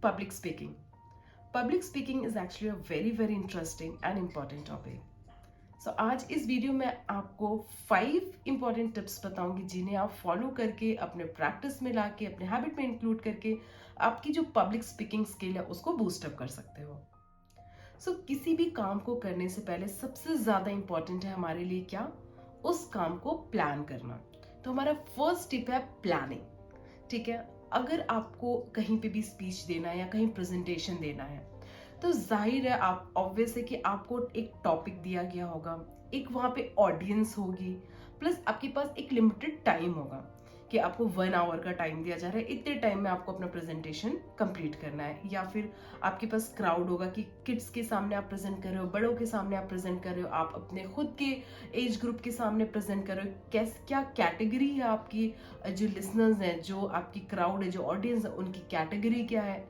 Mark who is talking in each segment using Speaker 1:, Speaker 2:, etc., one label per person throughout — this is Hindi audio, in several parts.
Speaker 1: public speaking. Public speaking is actually a very interesting and important topic. So आज इस वीडियो में आपको 5 important tips बताऊंगी जिन्हें आप फॉलो करके अपने प्रैक्टिस में लाके अपने हैबिट में इंक्लूड करके आपकी जो पब्लिक स्पीकिंग स्किल है उसको बूस्ट अप कर सकते हो. किसी भी काम को करने से पहले सबसे ज्यादा इंपॉर्टेंट है हमारे लिए क्या, उस काम को प्लान करना. तो हमारा फर्स्ट टिप है प्लानिंग. ठीक है, अगर आपको कहीं पे भी स्पीच देना है या कहीं प्रेजेंटेशन देना है तो जाहिर है आप ऑब्वियस है कि आपको एक टॉपिक दिया गया होगा, एक वहां पे ऑडियंस होगी, प्लस आपके पास एक लिमिटेड टाइम होगा कि आपको 1 आवर का टाइम दिया जा रहा है, इतने टाइम में आपको अपना प्रेजेंटेशन कंप्लीट करना है. या फिर आपके पास क्राउड होगा कि किड्स के सामने आप प्रेजेंट कर रहे हो, बड़ों के सामने आप प्रेजेंट कर रहे हो, आप अपने खुद के एज ग्रुप के सामने प्रेजेंट कर रहे हो. क्या कैटेगरी है आपकी, जो लिसनर्स हैं, जो आपकी क्राउड है, जो ऑडियंस है, उनकी कैटेगरी क्या है,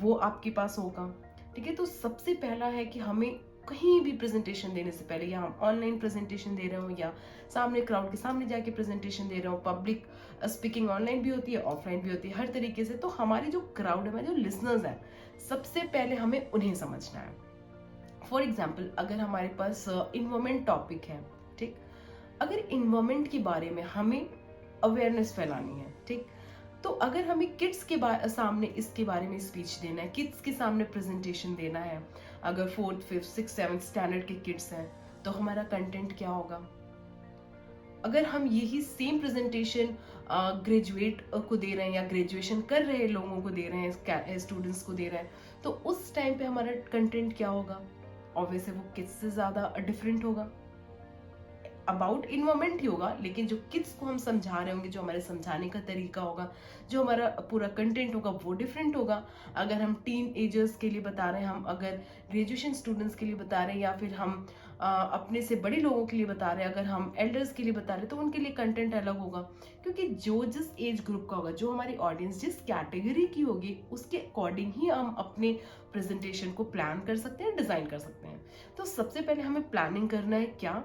Speaker 1: वो आपके पास होगा. ठीक है, तो सबसे पहला है कि हमें कहीं भी प्रेजेंटेशन देने से पहले, या हम ऑनलाइन प्रेजेंटेशन दे रहे हो या सामने क्राउड के सामने जाके प्रेजेंटेशन दे रहे हो, पब्लिक स्पीकिंग ऑनलाइन भी होती है, ऑफलाइन भी होती है, हर तरीके से. तो हमारी जो क्राउड है, हमारे जो लिसनर्स हैं, सबसे पहले हमें उन्हें समझना है. फॉर एग्जाम्पल, अगर हमारे पास इन्वायरमेंट टॉपिक है, ठीक, अगर इन्वायरमेंट के बारे में हमें अवेयरनेस फैलानी है, ठीक, तो अगर हमें किड्स के सामने इसके बारे में स्पीच देना है, किड्स के सामने प्रेजेंटेशन देना है, अगर 4th 5th 6th 7th standard के किड्स हैं, तो हमारा कंटेंट क्या होगा. अगर हम यही सेम प्रेजेंटेशन ग्रेजुएट को दे रहे हैं या ग्रेजुएशन कर रहे लोगों को दे रहे हैं, स्टूडेंट्स को दे रहे हैं, तो उस टाइम पे हमारा कंटेंट क्या होगा. ऑब्वियसली वो किड्स से ज्यादा डिफरेंट होगा, अबाउट इन्वायरमेंट ही होगा, लेकिन जो किड्स को हम समझा रहे होंगे, जो हमारे समझाने का तरीका होगा, जो हमारा पूरा कंटेंट होगा, वो डिफरेंट होगा. अगर हम टीन एजर्स के लिए बता रहे हैं, हम अगर ग्रेजुएशन स्टूडेंट्स के लिए बता रहे हैं, या फिर हम अपने से बड़े लोगों के लिए बता रहे हैं, अगर हम एल्डर्स के लिए बता रहे हैं, तो उनके लिए कंटेंट अलग होगा. क्योंकि जो जिस एज ग्रुप का होगा, जो हमारी ऑडियंस जिस कैटेगरी की होगी, उसके अकॉर्डिंग ही हम अपने प्रेजेंटेशन को प्लान कर सकते हैं, डिजाइन कर सकते हैं. तो सबसे पहले हमें प्लानिंग करना है. क्या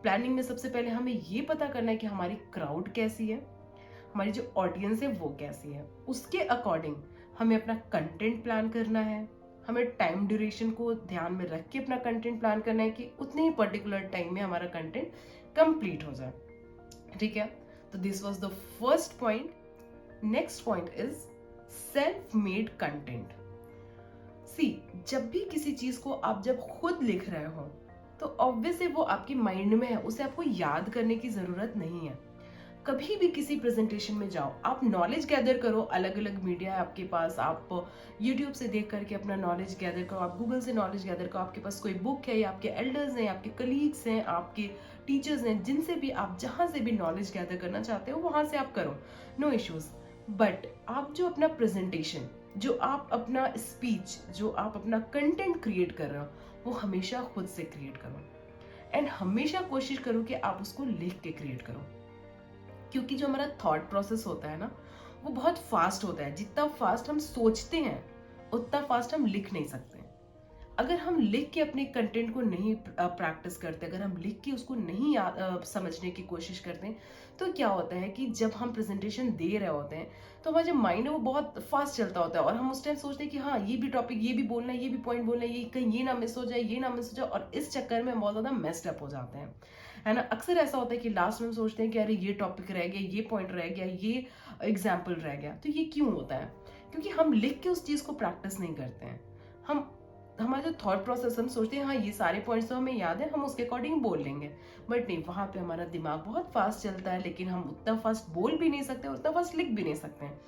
Speaker 1: प्लानिंग में सबसे पहले हमें ये पता करना है कि हमारी क्राउड कैसी है, हमारी जो ऑडियंस है वो कैसी है, उसके अकॉर्डिंग हमें अपना कंटेंट प्लान करना है. हमें टाइम ड्यूरेशन को ध्यान में रख के अपना कंटेंट प्लान करना है कि उतने ही पर्टिकुलर टाइम में हमारा कंटेंट कंप्लीट हो जाए. ठीक है, तो this was the first point. Next point is self made content. जब भी किसी चीज को आप जब खुद लिख रहे हो तो ऑब्वियसली वो आपके माइंड में है, उसे आपको याद करने की जरूरत नहीं है. कभी भी किसी प्रेजेंटेशन में जाओ, आप नॉलेज गैदर करो, अलग अलग मीडिया है आपके पास, आप यूट्यूब से देख करके अपना नॉलेज गैदर करो, आप गूगल से नॉलेज गैदर करो, आपके पास कोई बुक है, या आपके एल्डर्स हैं, आपके कलीग्स हैं, आपके टीचर्स हैं, जिनसे भी आप जहां से भी नॉलेज गैदर करना चाहते हो वहां से आप करो, नो इश्यूज. बट आप जो अपना प्रेजेंटेशन, जो आप अपना स्पीच, जो आप अपना कंटेंट क्रिएट कर रहे हो, वो हमेशा खुद से क्रिएट करो. एंड हमेशा कोशिश करो कि आप उसको लिख के क्रिएट करो. क्योंकि जो हमारा थॉट प्रोसेस होता है ना, वो बहुत फास्ट होता है. जितना फास्ट हम सोचते हैं उतना फास्ट हम लिख नहीं सकते. अगर हम लिख के अपने कंटेंट को नहीं प्रैक्टिस करते, अगर हम लिख के उसको नहीं समझने की कोशिश करते हैं, तो क्या होता है कि जब हम प्रेजेंटेशन दे रहे होते हैं तो हमारा जो माइंड है वो बहुत फास्ट चलता होता है, और हम उस टाइम सोचते हैं कि हाँ ये भी टॉपिक, ये भी बोलना है, ये भी पॉइंट बोलना है, ये कहीं ये ना मिस हो जाए, ये ना मिस हो जाए, और इस चक्कर में हम बहुत ज्यादा मेस्ड अप हो जाते हैं, है ना. अक्सर ऐसा होता है कि लास्ट में हम सोचते हैं कि अरे ये टॉपिक रह गया, ये पॉइंट रह गया, ये एग्जाम्पल रह गया. तो ये क्यों होता है? क्योंकि हम लिख के उस चीज को प्रैक्टिस नहीं करते हैं. हम हमारा जो थॉट प्रोसेस, हम सोचते हैं हाँ ये सारे पॉइंट्स तो हमें याद है, हम उसके अकॉर्डिंग बोल लेंगे, बट नहीं, वहां पे हमारा दिमाग बहुत फास्ट चलता है, लेकिन हम उतना फास्ट बोल भी नहीं सकते, उतना फास्ट लिख भी नहीं सकते हैं.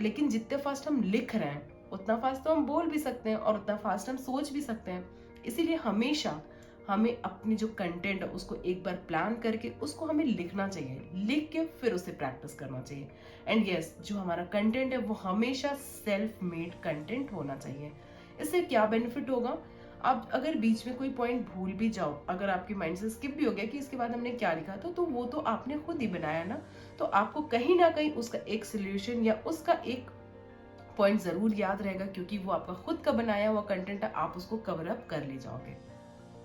Speaker 1: लेकिन जितने फास्ट हम लिख रहे हैं उतना फास्ट तो हम बोल भी सकते हैं, और उतना फास्ट हम सोच भी सकते हैं. इसीलिए हमेशा हमें अपनी जो कंटेंट है उसको एक बार प्लान करके उसको हमें लिखना चाहिए, लिख के फिर उसे प्रैक्टिस करना चाहिए. एंड यस, जो हमारा कंटेंट है वो हमेशा सेल्फ मेड कंटेंट होना चाहिए. इससे क्या बेनिफिट होगा, आप अगर बीच में कोई पॉइंट भूल भी जाओ, अगर आपके माइंड से स्किप भी हो गया कि इसके बाद हमने क्या लिखा था, तो वो तो आपने खुद ही बनाया ना, तो आपको कहीं ना कहीं उसका एक सोल्यूशन या उसका एक पॉइंट जरूर याद रहेगा, क्योंकि वो आपका खुद का बनाया हुआ कंटेंट है, आप उसको कवर अप कर ले जाओगे.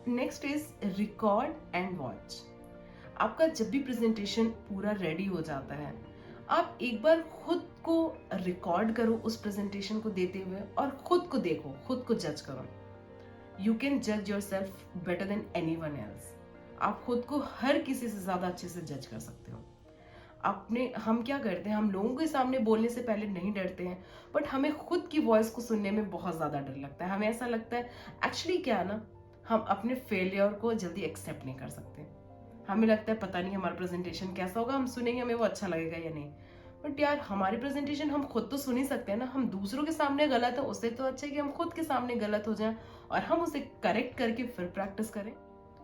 Speaker 1: Next is record and watch. आपका जब भी प्रेजेंटेशन पूरा रेडी हो जाता है, आप एक बार खुद को रिकॉर्ड करो उस प्रेजेंटेशन को देते हुए और खुद को देखो, खुद को जज करो। यू कैन जज your self better than any one else. आप खुद को हर किसी से ज्यादा अच्छे से जज कर सकते हो। अपने हम क्या करते हैं, हम लोगों के सामने बोलने से पहले नहीं डरते हैं, बट हमें खुद की वॉइस को सुनने में बहुत ज्यादा डर लगता है। हमें ऐसा लगता है, एक्चुअली क्या है ना, हम अपने फेलियर को जल्दी एक्सेप्ट नहीं कर सकते। हमें लगता है पता नहीं हमारा प्रेजेंटेशन कैसा होगा, हम सुनेंगे हमें वो अच्छा लगेगा या नहीं। बट यार, हमारी प्रेजेंटेशन हम खुद तो सुन ही सकते हैं ना। हम दूसरों के सामने गलत है, उससे तो अच्छा है कि हम खुद के सामने गलत हो जाएं और हम उसे करेक्ट करके फिर प्रैक्टिस करें।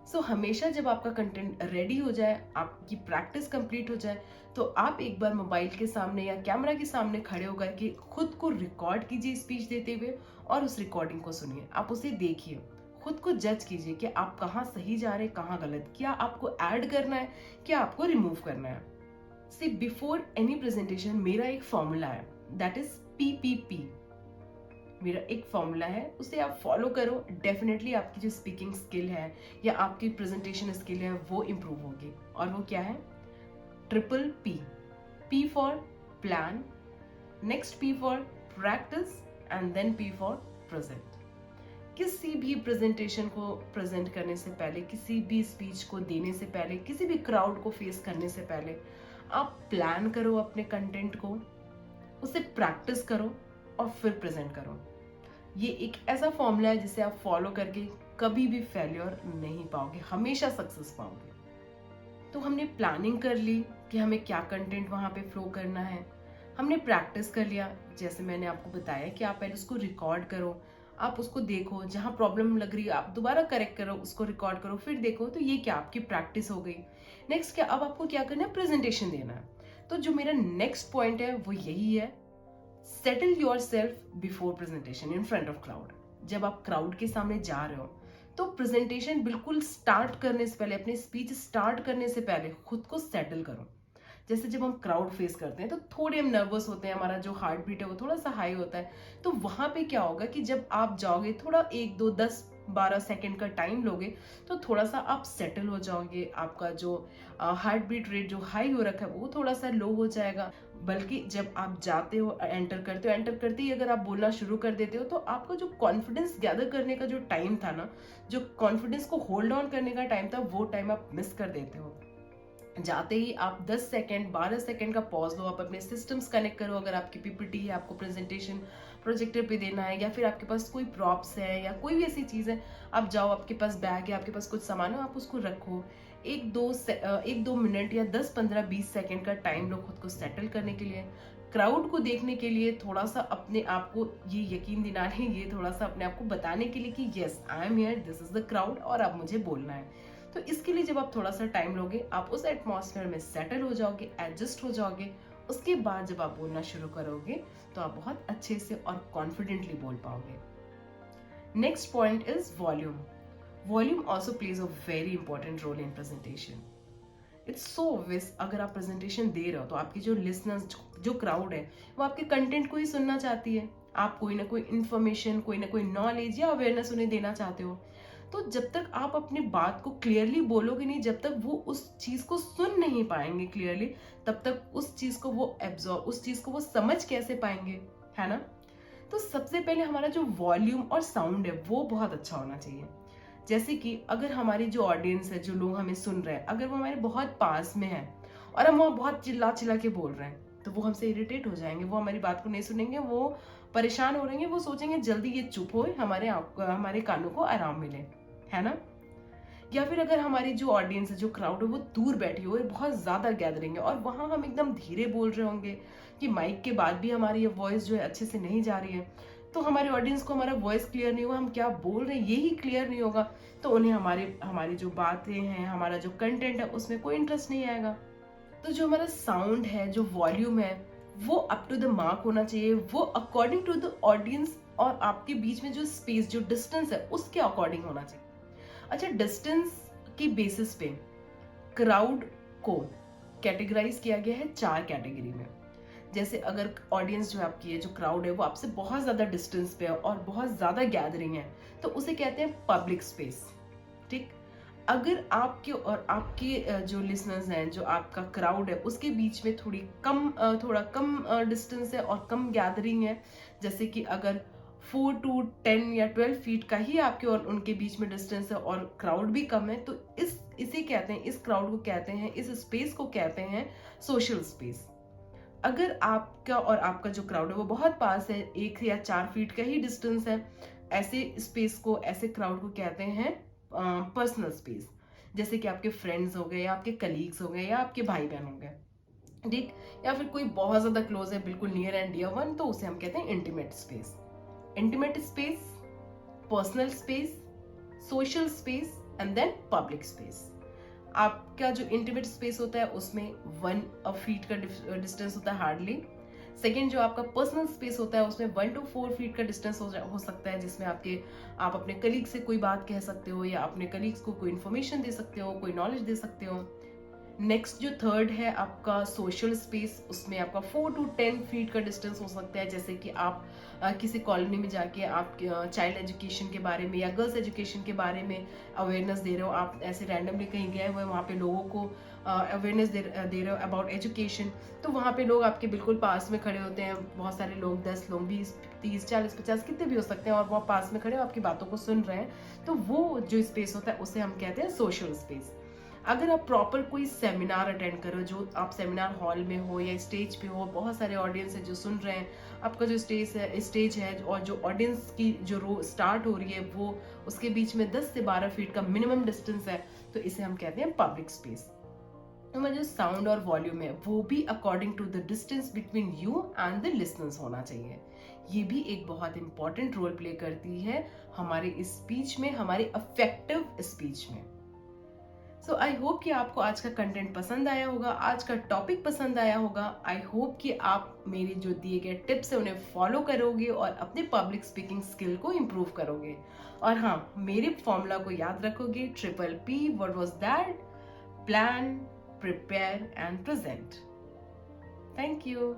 Speaker 1: सो हमेशा जब आपका कंटेंट रेडी हो जाए, आपकी प्रैक्टिस कंप्लीट हो जाए, तो आप एक बार मोबाइल के सामने या कैमरा के सामने खड़े होकर के खुद को रिकॉर्ड कीजिए स्पीच देते हुए और उस रिकॉर्डिंग को सुनिए। आप उसे देखिए, खुद को जज कीजिए कि आप कहाँ सही जा रहे, कहाँ गलत, क्या आपको ऐड करना है, क्या आपको रिमूव करना है। सी बिफोर एनी प्रेजेंटेशन मेरा एक फॉर्मूला है, दैट इज PPP। मेरा एक फॉर्मूला है, उसे आप फॉलो करो, डेफिनेटली आपकी जो स्पीकिंग स्किल है या आपकी प्रेजेंटेशन स्किल है वो इम्प्रूव होगी। और वो क्या है? Triple P। P for plan, next P for practice and then P for present. किसी भी प्रेजेंटेशन को प्रेजेंट करने से पहले, किसी भी स्पीच को देने से पहले, किसी भी क्राउड को फेस करने से पहले आप प्लान करो अपने कंटेंट को, उसे प्रैक्टिस करो और फिर प्रेजेंट करो। ये एक ऐसा फॉर्मूला है जिसे आप फॉलो करके कभी भी फेलियर नहीं पाओगे, हमेशा सक्सेस पाओगे। तो हमने प्लानिंग कर ली कि हमें क्या कंटेंट वहां पे फ्लो करना है, हमने प्रैक्टिस कर लिया, जैसे मैंने आपको बताया कि आप पहले उसको रिकॉर्ड करो, आप उसको देखो, जहां प्रॉब्लम लग रही है आप दोबारा करेक्ट करो, उसको रिकॉर्ड करो, फिर देखो। तो ये क्या, आपकी प्रैक्टिस हो गई। नेक्स्ट क्या, अब आपको क्या करना है, प्रेजेंटेशन देना है। तो जो मेरा नेक्स्ट पॉइंट है वो यही है, settle your self before presentation in front of crowd. जब आप क्राउड के सामने जा रहे हो तो प्रेजेंटेशन बिल्कुल स्टार्ट करने से पहले, अपनी स्पीच स्टार्ट करने से पहले खुद को सेटल करो। जैसे जब हम क्राउड फेस करते हैं तो थोड़े हम नर्वस होते हैं, हमारा जो हार्ट बीट है वो थोड़ा सा हाई होता है। तो वहां पे क्या होगा कि जब आप जाओगे, थोड़ा 1 2 10 12 सेकंड का टाइम लोगे तो थोड़ा सा आप सेटल हो जाओगे। आपका जो हार्ट बीट रेट जो हाई हो रखा है वो थोड़ा सा लो हो जाएगा। बल्कि जब आप जाते हो, एंटर करते ही अगर आप बोलना शुरू कर देते हो तो आपका जो कॉन्फिडेंस गैदर करने का जो टाइम था ना, जो कॉन्फिडेंस को होल्ड ऑन करने का टाइम था, वो टाइम आप मिस कर देते हो। जाते ही आप 10 सेकंड 12 सेकंड का पॉज लो, आप अपने सिस्टम्स कनेक्ट करो। अगर आपकी PPT है, आपको प्रेजेंटेशन प्रोजेक्टर पे देना है, या फिर आपके पास कोई प्रॉप्स है या कोई भी ऐसी चीज है, आप जाओ, आपके पास बैग है, आपके पास कुछ सामान है, आप उसको रखो। 1 2 मिनट या 10 15 20 सेकंड का टाइम लो खुद को सेटल करने के लिए, क्राउड को देखने के लिए, थोड़ा सा अपने आप को ये यकीन दिलाने, ये थोड़ा सा अपने आप को बताने के लिए कि yes I am here, this is the crowd और अब मुझे बोलना है। तो इसके लिए जब आप थोड़ा सा टाइम लोगे, आप उस एटमॉस्फेयर में सेटल हो जाओगे, एडजस्ट हो जाओगे। उसके बाद जब आप बोलना शुरू करोगे तो आप बहुत अच्छे से और कॉन्फिडेंटली बोल पाओगे। Next point is volume. Volume also plays a very important role in presentation. It's so obvious, अगर आप प्रेजेंटेशन दे रहे हो तो आपकी जो लिसनर्स, जो क्राउड है, वो आपके कंटेंट को ही सुनना चाहती है। आप कोई ना कोई इंफॉर्मेशन, कोई ना कोई नॉलेज या अवेयरनेस उन्हें देना चाहते हो। तो जब तक आप अपनी बात को क्लियरली बोलोगे नहीं, जब तक वो उस चीज को सुन नहीं पाएंगे क्लियरली, तब तक उस चीज को वो एब्जॉर्ब, उस चीज को वो समझ कैसे पाएंगे, है ना। तो सबसे पहले हमारा जो वॉल्यूम और साउंड है वो बहुत अच्छा होना चाहिए। जैसे कि अगर हमारी जो ऑडियंस है, जो लोग हमें सुन रहे हैं, अगर वो हमारे बहुत पास में है और हम वहाँ बहुत चिल्ला चिल्ला के बोल रहे हैं, तो वो हमसे इरिटेट हो जाएंगे, वो हमारी बात को नहीं सुनेंगे, वो परेशान हो रहेंगे, वो सोचेंगे जल्दी ये चुप हो, हमारे कानों को आराम मिले, है ना। या फिर अगर हमारी जो ऑडियंस है, जो क्राउड है, वो दूर बैठी हो, बहुत ज्यादा गैदरिंग है और वहां हम एकदम धीरे बोल रहे होंगे कि माइक के बाद भी हमारी ये वॉइस जो है अच्छे से नहीं जा रही है, तो हमारे ऑडियंस को हमारा वॉइस क्लियर नहीं होगा, हम क्या बोल रहे हैं यही क्लियर नहीं होगा, तो उन्हें हमारी जो बातें हैं, हमारा जो कंटेंट है उसमें कोई इंटरेस्ट नहीं आएगा। तो जो हमारा साउंड है, जो वॉल्यूम है, वो अप टू द मार्क होना चाहिए, वो अकॉर्डिंग टू द ऑडियंस और आपके बीच में जो स्पेस, जो डिस्टेंस है, उसके अकॉर्डिंग होना चाहिए। अच्छा, डिस्टेंस की बेसिस पे क्राउड को कैटेगराइज किया गया है 4 कैटेगरी में। जैसे अगर ऑडियंस जो आपकी है, जो क्राउड है, वो आपसे बहुत ज्यादा डिस्टेंस पे है और बहुत ज्यादा गैदरिंग है, तो उसे कहते हैं पब्लिक स्पेस, ठीक। अगर आपके और आपके जो लिसनर्स हैं, जो आपका क्राउड है, उसके बीच में थोड़ा कम डिस्टेंस है और कम गैदरिंग है, जैसे कि अगर 4 to 10 या 12 फीट का ही आपके और उनके बीच में डिस्टेंस है और क्राउड भी कम है, तो इसे कहते हैं, इस क्राउड को कहते हैं, इस स्पेस को कहते हैं सोशल स्पेस। अगर आपका और आपका जो क्राउड है वो बहुत पास है, 1 या 4 फीट का ही डिस्टेंस है, ऐसे स्पेस को, ऐसे क्राउड को कहते हैं पर्सनल स्पेस। जैसे कि आपके फ्रेंड्स हो गए, या आपके कलीग्स हो गए, या आपके भाई बहन हो गए, ठीक, या फिर कोई बहुत ज्यादा क्लोज है, बिल्कुल नियर एंड डियर वन, तो उसे हम कहते हैं intimate space. Intimate space, personal space, social space and then public space. आपका जो इंटीमेट स्पेस होता है उसमें 1 फीट का डिस्टेंस होता है हार्डली। सेकेंड, जो आपका पर्सनल स्पेस होता है उसमें 1 to 4 फीट का डिस्टेंस हो सकता है, जिसमें आप अपने कलीग से कोई बात कह सकते हो, या अपने कलीग्स को कोई इन्फॉर्मेशन दे सकते हो, कोई नॉलेज दे सकते हो। नेक्स्ट जो थर्ड है आपका सोशल स्पेस, उसमें आपका 4 to 10 फीट का डिस्टेंस हो सकता है, जैसे कि आप किसी कॉलोनी में जाके आप चाइल्ड एजुकेशन के बारे में या गर्ल्स एजुकेशन के बारे में अवेयरनेस दे रहे हो, आप ऐसे रैंडमली कहीं गए हुए वहाँ पे लोगों को अवेयरनेस दे रहे हो अबाउट एजुकेशन, तो वहाँ पे लोग आपके बिल्कुल पास में खड़े होते हैं, बहुत सारे लोग, 10 लोग, 20, 30, 40, 50 कितने भी हो सकते हैं, और वो पास में खड़े हो आपकी बातों को सुन रहे हैं, तो वो जो स्पेस होता है उसे हम कहते हैं सोशल स्पेस। अगर आप प्रॉपर कोई सेमिनार अटेंड करो, जो आप सेमिनार हॉल में हो या स्टेज पे हो, बहुत सारे ऑडियंस है जो सुन रहे हैं, आपका जो स्टेज है और जो ऑडियंस की जो रो स्टार्ट हो रही है वो, उसके बीच में 10 से 12 फीट का मिनिमम डिस्टेंस है, तो इसे हम कहते हैं पब्लिक स्पेस। तो जो साउंड और वॉल्यूम है वो भी according to the distance between you and the listeners होना चाहिए। ये भी एक बहुत इंपॉर्टेंट रोल प्ले करती है हमारे इस स्पीच में, हमारे अफेक्टिव स्पीच में। सो आई होप कि आपको आज का कंटेंट पसंद आया होगा, आज का टॉपिक पसंद आया होगा। आई होप कि आप मेरे जो दिए गए टिप्स है उन्हें फॉलो करोगे और अपने पब्लिक स्पीकिंग स्किल को इम्प्रूव करोगे। और हाँ, मेरे फॉर्मूला को याद रखोगे, PPP, what was that? Plan, prepare and present. Thank you.